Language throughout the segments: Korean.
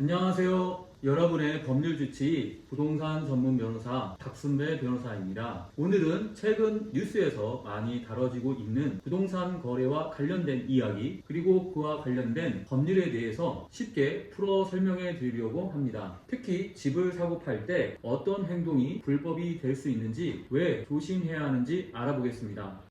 안녕하세요. 여러분의 법률 주치 부동산 전문 변호사 박순배 변호사입니다. 오늘은 최근 뉴스에서 많이 다뤄지고 있는 부동산 거래와 관련된 이야기, 그리고 그와 관련된 법률에 대해서 쉽게 풀어 설명해 드리려고 합니다. 특히 집을 사고 팔 때 어떤 행동이 불법이 될 수 있는지, 왜 조심해야 하는지 알아보겠습니다.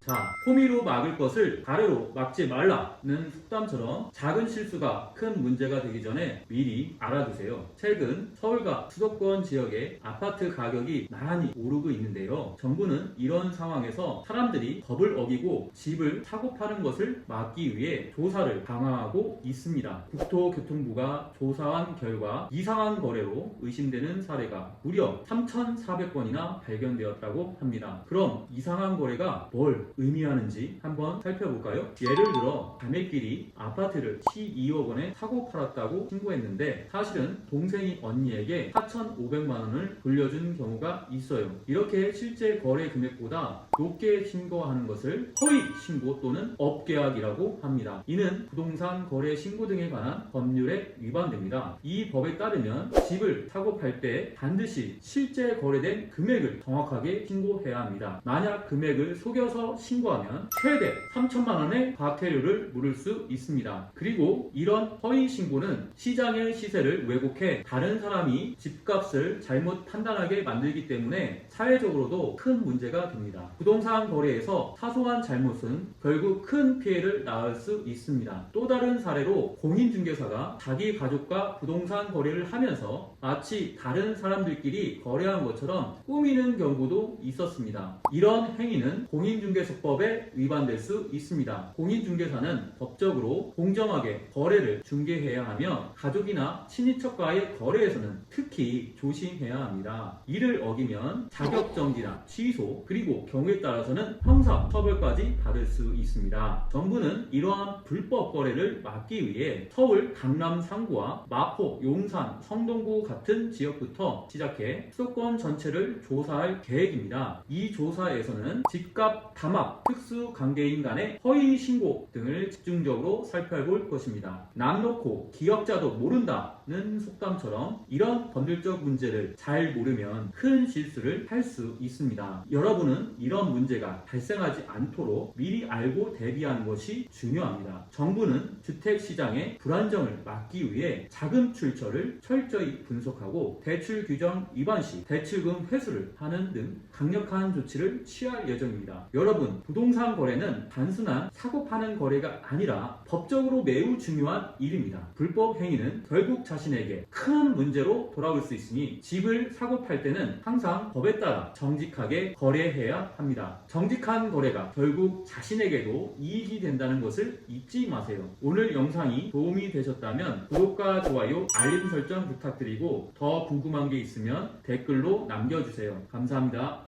자, 호미로 막을 것을 가래로 막지 말라는 속담처럼 작은 실수가 큰 문제가 되기 전에 미리 알아두세요. 최근 서울과 수도권 지역의 아파트 가격이 나란히 오르고 있는데요. 정부는 이런 상황에서 사람들이 법을 어기고 집을 사고 파는 것을 막기 위해 조사를 강화하고 있습니다. 국토교통부가 조사한 결과 이상한 거래로 의심되는 사례가 무려 3,400건이나 발견되었다고 합니다. 그럼 이상한 거래가 뭘 의미하는지 한번 살펴볼까요? 예를 들어 자매끼리 아파트를 12억 원에 사고 팔았다고 신고했는데 사실은 동생이 언니에게 4,500만 원을 돌려준 경우가 있어요. 이렇게 실제 거래 금액보다 높게 신고하는 것을 허위 신고 또는 업계약이라고 합니다. 이는 부동산 거래 신고 등에 관한 법률에 위반됩니다. 이 법에 따르면 집을 사고 팔 때 반드시 실제 거래된 금액을 정확하게 신고해야 합니다. 만약 금액을 속여서 신고하면 최대 3천만 원의 과태료를 물을 수 있습니다. 그리고 이런 허위 신고는 시장의 시세를 왜곡해 다른 사람이 집값을 잘못 판단하게 만들기 때문에 사회적으로도 큰 문제가 됩니다. 부동산 거래에서 사소한 잘못은 결국 큰 피해를 낳을 수 있습니다. 또 다른 사례로 공인중개사가 자기 가족과 부동산 거래를 하면서 마치 다른 사람들끼리 거래한 것처럼 꾸미는 경우도 있었습니다. 이런 행위는 공인중개사법에 위반될 수 있습니다. 공인중개사는 법적으로 공정하게 거래를 중개해야 하며 가족이나 친인척과의 거래에서는 특히 조심해야 합니다. 이를 어기면 자격정지나 취소, 그리고 경우에 따라서는 형사처벌까지 받을 수 있습니다. 정부는 이러한 불법 거래를 막기 위해 서울 강남 3구와 마포, 용산, 성동구 같은 지역부터 시작해 수도권 전체를 조사할 계획입니다. 이 조사에서는 집값 담합, 특수 관계인 간의 허위 신고 등을 집중적으로 살펴볼 것입니다. 남 놓고 기억자도 모른다는 속담처럼 이런 법률적 문제를 잘 모르면 큰 실수를 할 수 있습니다. 여러분은 이런 문제가 발생하지 않도록 미리 알고 대비하는 것이 중요합니다. 정부는 주택시장의 불안정을 막기 위해 자금 출처를 철저히 분석하고 대출 규정 위반 시 대출금 회수를 하는 등 강력한 조치를 취할 예정입니다. 여러분, 부동산 거래는 단순한 사고 파는 거래가 아니라 법적으로 매우 중요한 일입니다. 불법 행위는 결국 자신에게 큰 문제로 돌아올 수 있으니 집을 사고 팔 때는 항상 법에 따라 정직하게 거래해야 합니다. 정직한 거래가 결국 자신에게도 이익이 된다는 것을 잊지 마세요. 오늘 영상이 도움이 되셨다면 구독과 좋아요, 알림 설정 부탁드리고 더 궁금한 게 있으면 댓글로 남겨주세요. 감사합니다.